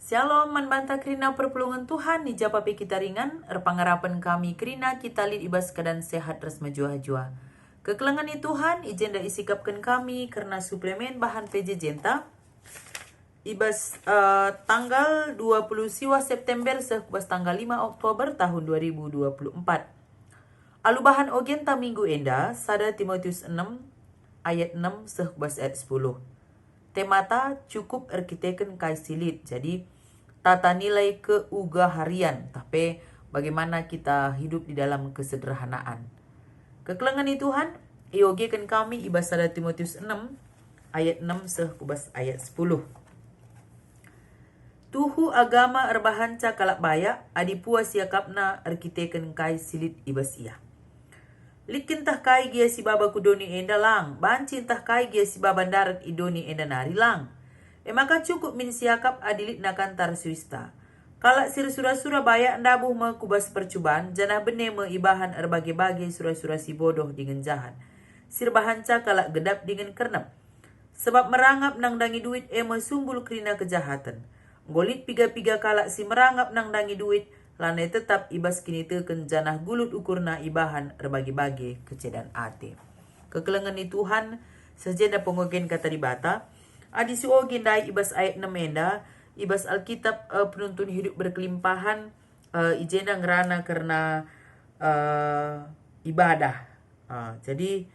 Shalom, manbanta kerina perpulungan Tuhan, ni japapi kita ringan, pangarapan kami kerina kita lid ibas keadaan sehat ras majua-jua. Kekelengan ni Tuhan, ijenda isikapkan kami karena suplemen bahan PJ Jenta. Ibas tanggal 20 siwa September sekubas tanggal 5 Oktober tahun 2024. Alu bahan ogenta minggu enda, sada Timotius 6 ayat 6 sekubas ayat 10. Temata cukup arkiteken kai silit. Jadi tata nilai keuga harian. Tapi bagaimana kita hidup di dalam kesederhanaan. Kekelengan ni Tuhan, iogekan kami ibas sada Timotius 6 ayat 6 sekubas ayat 10. Tuhu agama erbahanca kalak baya, adi puas yakapna arkiteken kai silit ibas ia. Likin tah kai gia si baba kudoni enda lang, bancin tah kai gia si baba darat idoni enda nari lang. Maka cukup min siakap adilit na kantar swista. Kalak sir sura-sura baya ndabuh me kubas percubaan, janah bene me ibahan erbage-bage sura-sura si bodoh dengan jahat. Sir bahanca kalak gedap dengan kernep. Sebab merangap nang dangi duit me sumbul kerina kejahatan. Golit piga-piga kalak si merangap nang dangi duit, lanai tetap ibas kini teken janah gulut ukurna ibahan erbagi-bagi kecedan ate. Kekelengan ni Tuhan, sejenda pengogen kata dibata, adi si ogen dai ibas ayat 6 enda, ibas Alkitab penuntun hidup berkelimpahan, ijenda ngerana karena ibadah. Jadi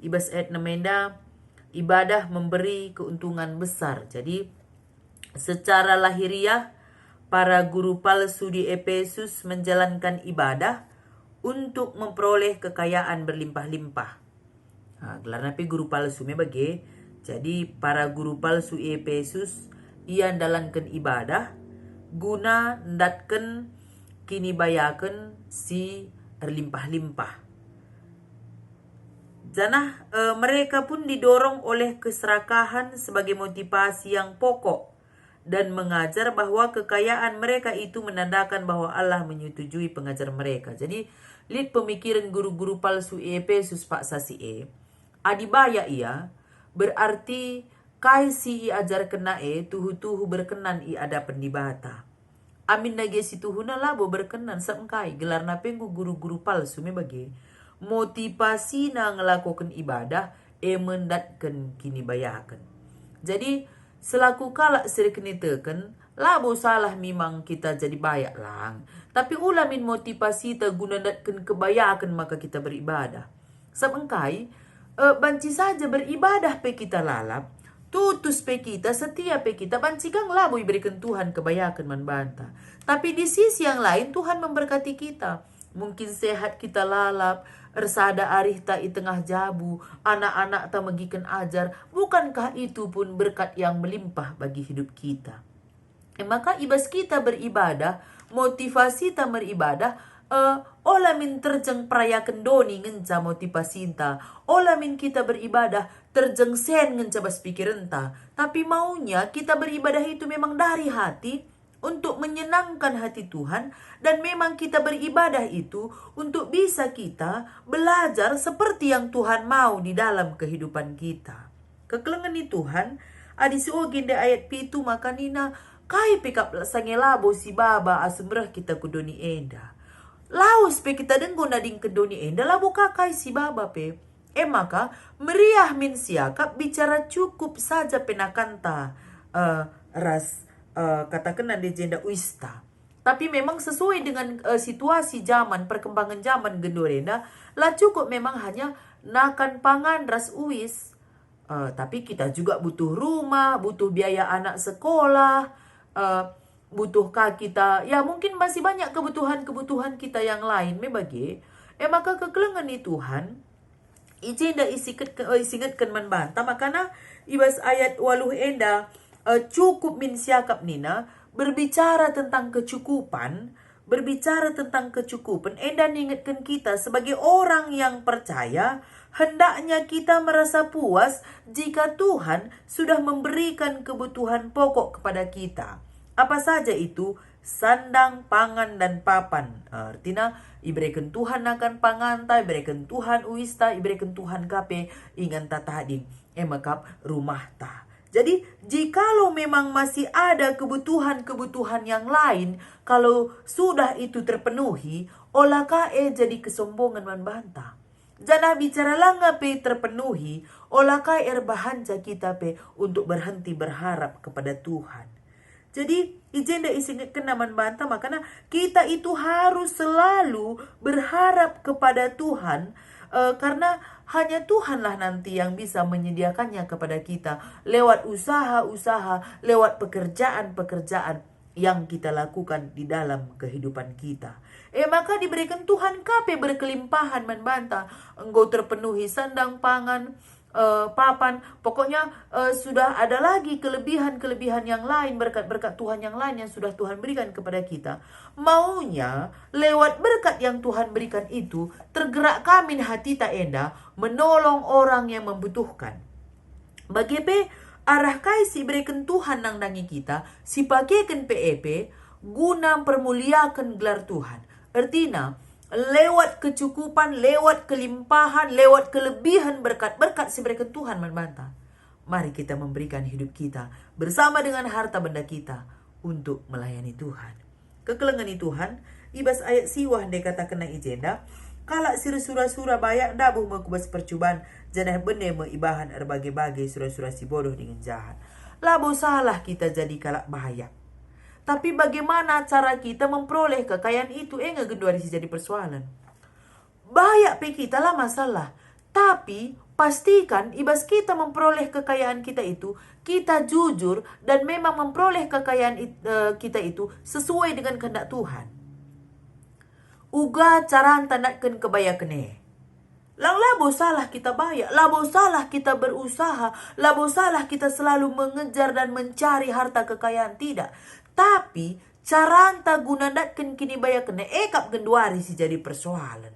ibas ayat 6 enda, ibadah memberi keuntungan besar. Jadi secara lahiriah, para guru palsu di Efesus menjalankan ibadah untuk memperoleh kekayaan berlimpah-limpah. Gelar napi guru palsu bagi. Jadi para guru palsu Efesus ia jalankan ibadah guna ndatken kini bayaken si berlimpah-limpah. Janah mereka pun didorong oleh keserakahan sebagai motivasi yang pokok dan mengajar bahwa kekayaan mereka itu menandakan bahwa Allah menyetujui pengajar mereka. Jadi, lihat pemikiran guru-guru palsu Efesus Pak Sasi adibaya ia, berarti kai si ajar kena tuhu-tuhu berkenan ada pendibata. Amin nage si tuhu na labo berkenan samkai gelar na penggu guru-guru palsu bagi motivasi na ngelakukan ibadah mendatkan kini bayakan. Jadi, selaku kalak sirkeniteken, labo salah memang kita jadi bayak lang. Tapi ulamin motivasi ta guna datken kebayakan maka kita beribadah. Sabengkai, banci saja beribadah pe kita lalap, tutus pe kita, setia pe kita, banci kang labo iberikan Tuhan kebayakan manbanta. Tapi di sisi yang lain Tuhan memberkati kita. Mungkin sehat kita lalap, ersada arih ta i tengah jabu, anak-anak ta megikan ajar, bukankah itu pun berkat yang melimpah bagi hidup kita? Maka ibas kita beribadah, motivasi ta beribadah, olamin terjeng perayakan doni ngenca motivasi ta, olamin kita beribadah, terjeng sen ngenca bas pikiran ta, tapi maunya kita beribadah itu memang dari hati, untuk menyenangkan hati Tuhan, dan memang kita beribadah itu untuk bisa kita belajar seperti yang Tuhan mau di dalam kehidupan kita. Kekelengan ni Tuhan, adi si ogin de ayat pitu makanina, kai pikap sangelabo si baba asumrah kita kudoni enda. Laus pe kita denggo nading kedoni enda labo kakai si baba pe. Maka meriah min siakap bicara cukup saja penakanta katakan di jenda uista. Tapi memang sesuai dengan situasi zaman, perkembangan zaman gendorenda, lah cukup memang hanya nakan pangan ras uis. Tapi kita juga butuh rumah, butuh biaya anak sekolah, butuhkah kita, ya mungkin masih banyak kebutuhan-kebutuhan kita yang lain bagi. Maka kekelengan ni Tuhan, ijenda isingatkan manbanta, makana ibas ayat waluh enda, cukup min siakap nina berbicara tentang kecukupan, enda ingatkan kita sebagai orang yang percaya, hendaknya kita merasa puas jika Tuhan sudah memberikan kebutuhan pokok kepada kita. Apa saja itu? Sandang, pangan, dan papan. Artinya, iberikan Tuhan akan pangantai, iberikan Tuhan uista, iberikan Tuhan kape, ingan tatading, emakap rumah ta. Jadi, jikalau memang masih ada kebutuhan-kebutuhan yang lain, kalau sudah itu terpenuhi, olakah jadi kesombongan membantah. Jangan bicara langga pe terpenuhi, olakah bahanja kita pe untuk berhenti berharap kepada Tuhan. Jadi, ijenda isi kena membantah, makanya kita itu harus selalu berharap kepada Tuhan, karena hanya Tuhanlah nanti yang bisa menyediakannya kepada kita lewat usaha-usaha, lewat pekerjaan-pekerjaan yang kita lakukan di dalam kehidupan kita. Maka diberikan Tuhan kape berkelimpahan membantah. Engkau terpenuhi sandang pangan, papan, pokoknya sudah ada lagi kelebihan-kelebihan yang lain, berkat-berkat Tuhan yang lain yang sudah Tuhan berikan kepada kita. Maunya lewat berkat yang Tuhan berikan itu, tergerak kami hati tak enda menolong orang yang membutuhkan. Bagi arah kaisi berikan Tuhan nang nangi kita, si pakaikan PEP guna permuliakan gelar Tuhan. Artinya, lewat kecukupan, lewat kelimpahan, lewat kelebihan berkat-berkat si berikan Tuhan membantah. Mari kita memberikan hidup kita bersama dengan harta benda kita untuk melayani Tuhan. Kekelengan Tuhan, ibas ayat siwah de kata kena ijenda, kalak sir surah-surah bayak dabuh mekubas percubaan, janah bene meibahan erbage-bage surah-surah si bodoh dengan jahat. Labo salah kita jadi kalak bayak. Tapi bagaimana cara kita memperoleh kekayaan itu? Ngegedua di jadi persoalan. Bayak pe kita lah masalah. Tapi pastikan ibas kita memperoleh kekayaan kita itu, kita jujur dan memang memperoleh kekayaan kita itu sesuai dengan kehendak Tuhan. Uga cara tandakkan kebaya kene. Lang labo salah kita bayak, labo salah kita berusaha, labo salah kita selalu mengejar dan mencari harta kekayaan, tidak. Tapi cara anta gunandatkan kini bayak kene ekap genduari si jadi persoalan.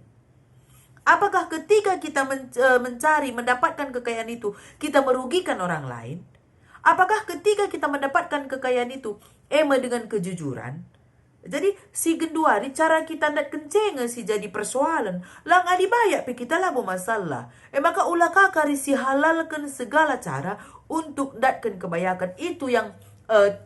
Apakah ketika kita mencari, mendapatkan kekayaan itu, kita merugikan orang lain? Apakah ketika kita mendapatkan kekayaan itu, dengan kejujuran? Jadi si genduari cara kita ndak kenceng si jadi persoalan. Lang adi bayak pe kita lah masalah. Maka ulah kakari si halalkan segala cara untuk ndatkan kebayakan itu yang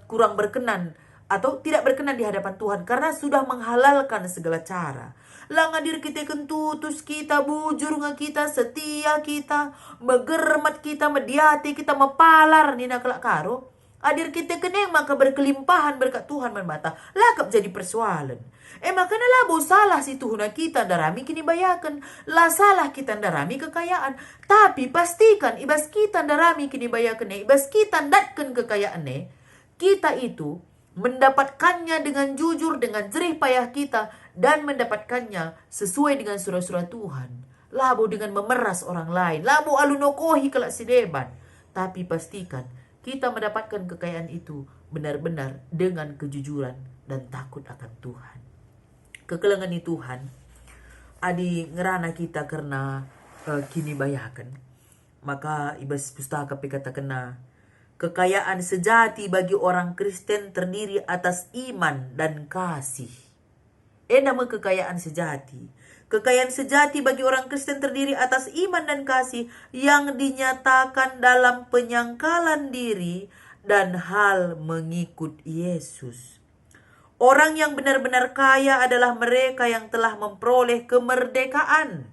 kurang berkenan atau tidak berkenan di hadapan Tuhan karena sudah menghalalkan segala cara. Lang adir kita kentutus kita, bujur kita, setia kita, megermat kita, mediati kita, mepalar nina kelak karo. Adir kita keneng maka berkelimpahan berkat Tuhan membata. Lakap jadi persoalan. Makanya labo salah si Tuhan kita darami kini bayakan. Lah salah kita darami kekayaan. Tapi pastikan ibas kita darami kini bayakan. Ibas kita datkan kekayaan. Kita itu mendapatkannya dengan jujur, dengan jerih payah kita. Dan mendapatkannya sesuai dengan surah-surah Tuhan. Labo dengan memeras orang lain. Labo alunokohi kelak si deban. Tapi pastikan kita mendapatkan kekayaan itu benar-benar dengan kejujuran dan takut akan Tuhan. Kekelengan Tuhan, adi ngerana kita karena kini bayakan. Maka ibas pustaka kata kena, kekayaan sejati bagi orang Kristen terdiri atas iman dan kasih. Nama kekayaan sejati. Kekayaan sejati bagi orang Kristen terdiri atas iman dan kasih yang dinyatakan dalam penyangkalan diri dan hal mengikut Yesus. Orang yang benar-benar kaya adalah mereka yang telah memperoleh kemerdekaan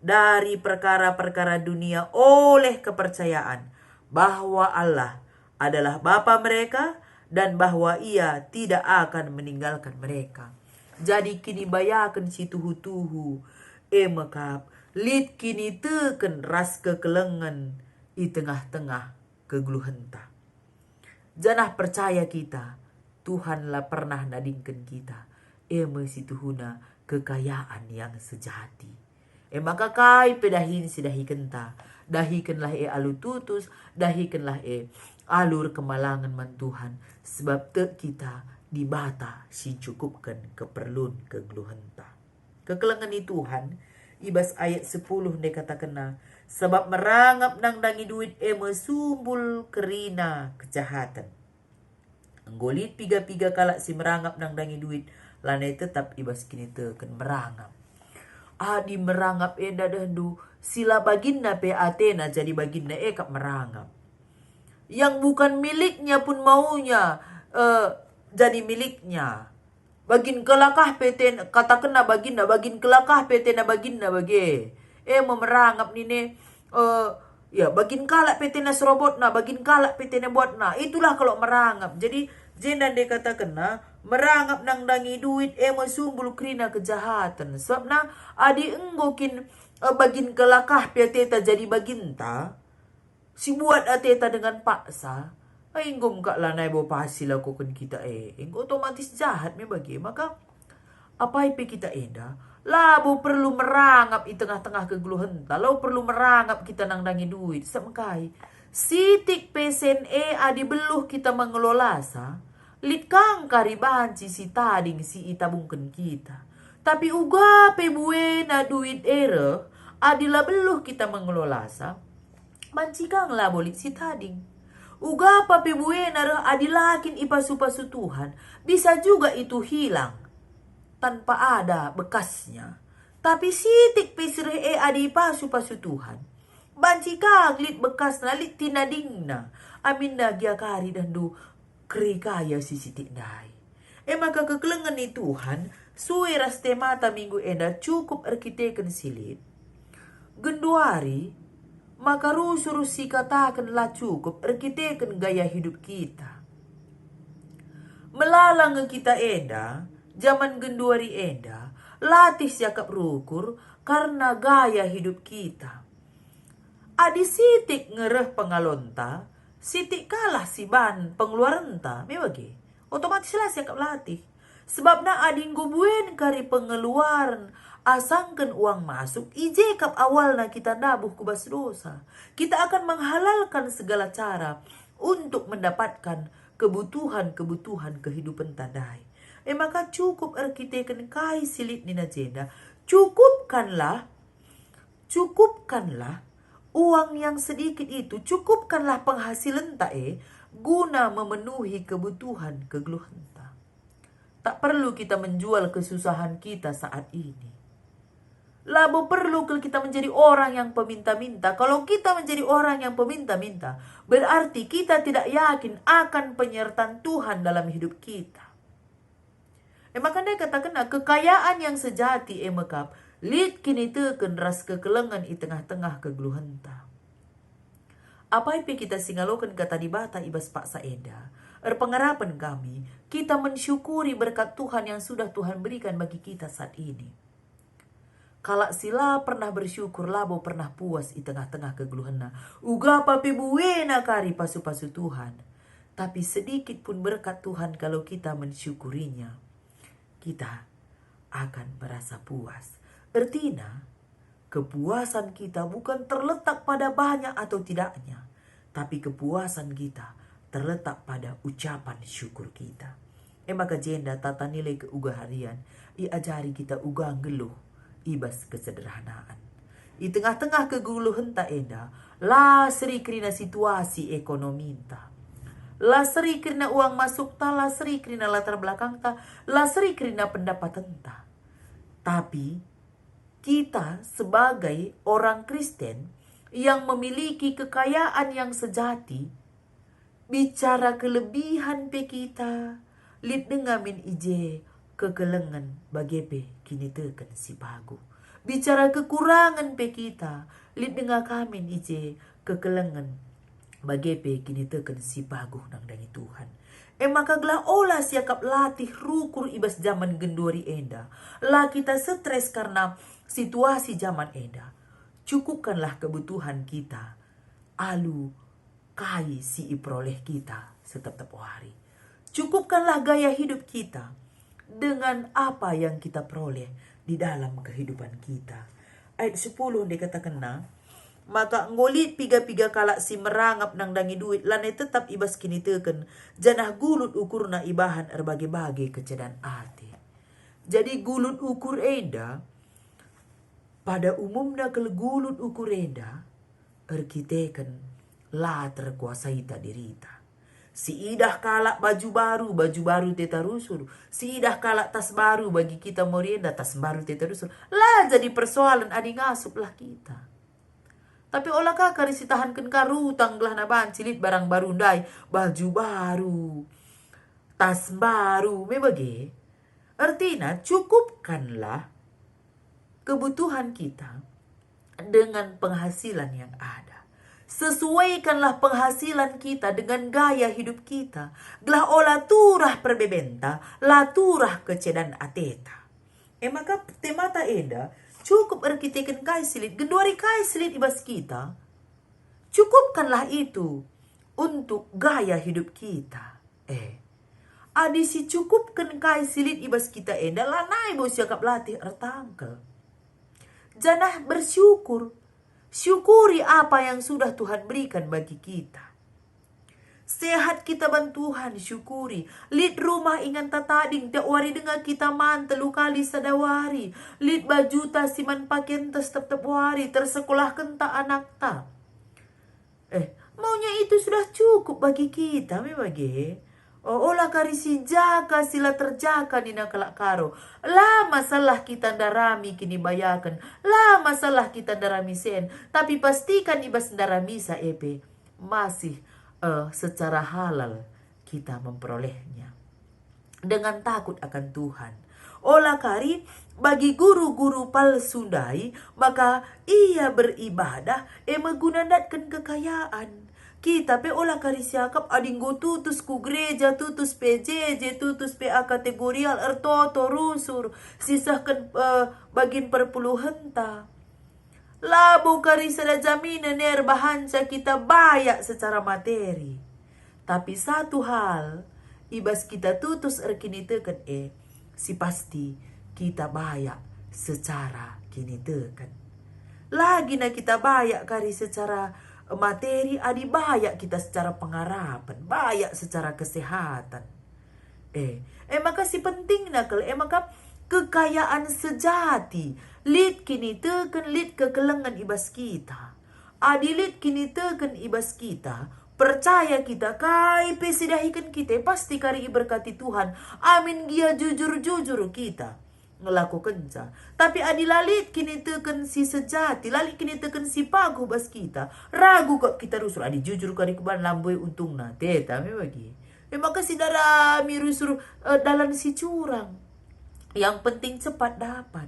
dari perkara-perkara dunia oleh kepercayaan bahwa Allah adalah Bapa mereka dan bahwa Ia tidak akan meninggalkan mereka. Jadi kini bayakan si tuhu-tuhu. Mekap. Lid kini teken ras kekelengan. I tengah-tengah kegluhenta. Janah percaya kita. Tuhanlah pernah nadingkan kita. Si tuhuna kekayaan yang sejati. Maka kai pedahin si dahi kenta. Dahikanlah alu tutus. Dahikanlah alur kemalangan man Tuhan. Sebab kita dibata si cukupkan keperluan kegluhenta. Kekelengan Tuhan, ibas ayat 10 dia kata kena, sebab merangap nang dangi duit sumbul kerina kejahatan. Nggolit piga-piga kalak si merangap nang dangi duit, lanai tetap ibas kini teken merangap. Adi merangap dadandu, sila baginna pe Athena jadi baginna kap merangap. Yang bukan miliknya pun maunya jadi miliknya. Bagin kelakah PT kata kena bagin kelakah PT na bagin na bagi. Memerangap nini ya bagin kalak PT na serobot na bagin kalak PT na buat na. Itulah kalau merangap. Jadi jenda dia kata kena merangap nang dangi duit mesumbul krina kejahatan. Sebab na adi enggokin bagin kelakah PT ta jadi bagin ta. Si buat ateta dengan paksa. Ay, inggom ka lang na ibo pasil ako kun kita Inggo otomatis jahat may bagi. Maka, apa ipi kita labo perlu merangap di tengah-tengah keguluhan. Lalu perlu merangap kita nang dangi duit. Samkai, sitik pesen adi beluh kita mengelola sa. Litkang karibahan si tading si itabungken kita. Tapi uga pe buena duit adila beluh kita mengelola sa. Mancikang lah bolit si tading. Uga papi buena adilakin ipasu-pasu Tuhan. Bisa juga itu hilang tanpa ada bekasnya. Tapi sitik pisre adi pasu-pasu Tuhan. Bancikang lit bekas na lit tinadingna. Amin na giakari dan du krikaya si sitik dai. Maka kekelengan ni Tuhan. Suwe raste mata minggu enda cukup arkiteken silit. Genduari. Maka rusuh si katakanlah cukup arkiteken gaya hidup kita. Melalang kita zaman genduari latih siakap rukur karena gaya hidup kita. Adi sitik ngereh pengalonta, sitik kalah si ban pengeluaran ta, mewagi. Otomatis lah siakap latih. Sebab na ading gubuen kari pengeluaran, asangkan uang masuk, ijekap awalnya kita nabuh kubas dosa. Kita akan menghalalkan segala cara untuk mendapatkan kebutuhan-kebutuhan kehidupan tadai. Maka cukup arkiteken kai silit nina jenda. Cukupkanlah uang yang sedikit itu, cukupkanlah penghasilan guna memenuhi kebutuhan kegeluhan ta. Tak perlu kita menjual kesusahan kita saat ini. Labo perlu kita menjadi orang yang peminta-minta. Kalau kita menjadi orang yang peminta-minta, berarti kita tidak yakin akan penyertaan Tuhan dalam hidup kita. Maka dia katakan kekayaan yang sejati mekap lit kini teken ras kekelengan di tengah-tengah kegeluhan ta. Apa yang kita singalokan kata di bata ibas paksa enda. Pengarapan kami, kita mensyukuri berkat Tuhan yang sudah Tuhan berikan bagi kita saat ini. Kalau sila pernah bersyukur, labo pernah puas di tengah-tengah kegeluhan. Uga papi buena kari pasu-pasu Tuhan. Tapi sedikit pun berkat Tuhan kalau kita mensyukurinya, kita akan merasa puas. Artinya, kepuasan kita bukan terletak pada banyak atau tidaknya. Tapi kepuasan kita terletak pada ucapan syukur kita. Maka jenda tata nilai keuga harian, iajari kita uga geluh, ibas kesederhanaan. Di tengah-tengah keguluhan tak enda, la seri kerina situasi ekonomi ta. La seri kerina uang masuk ta, la seri kerina latar belakang ta, la seri kerina pendapatan ta. Tapi kita sebagai orang Kristen yang memiliki kekayaan yang sejati, bicara kelebihan pe kita, lit dengamin ije kegelengan bagepe kini teken si pagu. Bicara kekurangan pe kita, lit dengar kamin ije kegelengan bagepe kini teken si pagu nang dari Tuhan. Maka gelah olah siakap latih rukur ibas zaman gendori enda. Lah kita stres karena situasi zaman enda. Cukupkanlah kebutuhan kita. Alu kai si iproleh kita setiap hari. Cukupkanlah gaya hidup kita dengan apa yang kita peroleh di dalam kehidupan kita. Ayat 10 dikatakan maka ngolit piga-piga kalak si merangap nang dangi duit lane tetap ibas kini teken janah gulut ukurna ibahan erbage-bage kecedan ati. Jadi gulut ukur enda pada umumnya kalau gulut ukur enda erkiteken la terkuasai tak dirita. Si idah kalak baju baru teta rusul. Si idah kalak tas baru bagi kita morienda, tas baru teta rusul. Lah jadi persoalan adi ngasup lah kita. Tapi olah kakak risi tahankan karutang gelah na bancilit barang baru ndai, baju baru, tas baru, mebage. Artinya cukupkanlah kebutuhan kita dengan penghasilan yang ada. Sesuaikanlah penghasilan kita dengan gaya hidup kita. Gelah olah turah perbebenta, la turah kecedan ateta. Maka temata enda cukup arkiteken kai silit, genduari kai silit ibas kita. Cukupkanlah itu untuk gaya hidup kita. Adi si cukupkan kai silit ibas kita enda, lanai bos yakap latih ertangkel. Janah bersyukur. Syukuri apa yang sudah Tuhan berikan bagi kita. Sehat kita bantuhan, syukuri. Lid rumah ingan tatading, tiap wari dengar kita man telu kali sadawari. Lid baju ta siman pakaian tas tep wari, tersekolah kenta anak ta. Maunya itu sudah cukup bagi kita, memang. Olah karisi jaka sila terjaka di nakalak karo. Lah masalah kita ndarami kini bayakan. Lah masalah kita ndarami sen. Tapi pastikan ibas ndarami sa epe. Masih secara halal kita memperolehnya. Dengan takut akan Tuhan. Olah kari bagi guru-guru palsu dai, maka ia beribadah menggunakan kekayaan. Kita pe olah kari siakap adinggo tutus ku gereja, tutus PJJ, tutus PA kategorial, ertoto, rusur, sisahkan bagin perpuluhan ta. Labo kari sada jaminan bahanca kita bayak secara materi. Tapi satu hal, ibas kita tutus erkini teken si pasti kita bayak secara kini teken. Lagi na kita bayak kari secara materi, adi bayak kita secara pengharapan, bayak secara kesehatan. Maka si penting nakal, maka kekayaan sejati, lid kini teken lid kekelengan ibas kita. Adi lid kini teken ibas kita, percaya kita kai pesidahikan kita, pasti kari berkati Tuhan. Amin gia jujur-jujur kita ngelakukan sa. Tapi adilalit kini teken si sejati, lalit kini teken si pagu bas kita. Ragu kok kita rusur, adi jujur kari kuban lamboy untung na teta me bagi. Maka si dara mi rusur dalam si curang. Yang penting cepat dapat.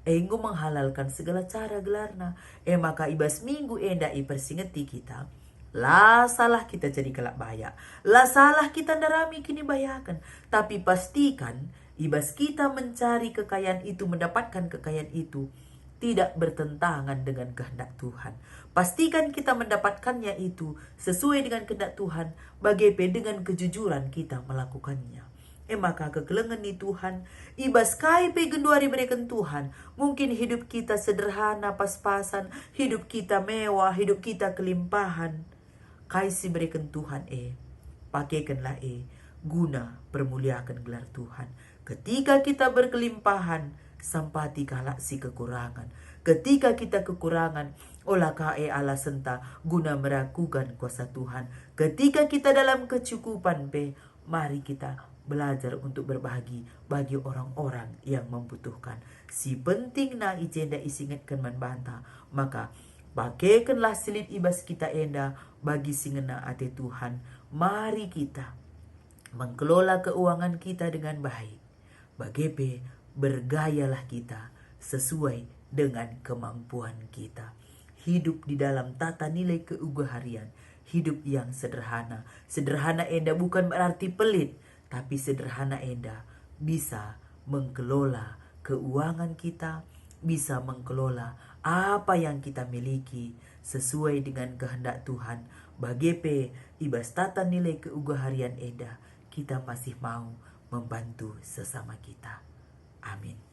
Enggo menghalalkan segala cara gelarna. Maka ibas minggu enda ipersingeti kita. Lah salah kita jadi kelak bayak. Lah salah kita ndarami kini bayakan. Tapi pastikan ibas kita mencari kekayaan itu, mendapatkan kekayaan itu, tidak bertentangan dengan kehendak Tuhan. Pastikan kita mendapatkannya itu sesuai dengan kehendak Tuhan, bagaimana dengan kejujuran kita melakukannya. Maka kekelengan di Tuhan, ibas kaipe genduari berikan Tuhan. Mungkin hidup kita sederhana, pas-pasan, hidup kita mewah, hidup kita kelimpahan. Kaisi berikan Tuhan pakaikanlah guna permuliakan gelar Tuhan. Ketika kita berkelimpahan, sampati kalak si kekurangan. Ketika kita kekurangan, olah kae ala senta guna meragukan kuasa Tuhan. Ketika kita dalam kecukupan mari kita belajar untuk berbagi bagi orang-orang yang membutuhkan. Si penting na ijenda isingatkan manbanta, maka pakaikanlah silit ibas kita enda bagi singena ate Tuhan. Mari kita mengelola keuangan kita dengan baik. Bagaimana bergayalah kita sesuai dengan kemampuan kita. Hidup di dalam tata nilai keuguharian. Hidup yang sederhana. Sederhana enda bukan berarti pelit. Tapi sederhana enda bisa mengelola keuangan kita. Bisa mengelola apa yang kita miliki sesuai dengan kehendak Tuhan. Bagaimana ibas tata nilai keuguharian enda kita masih mau membantu sesama kita. Amin.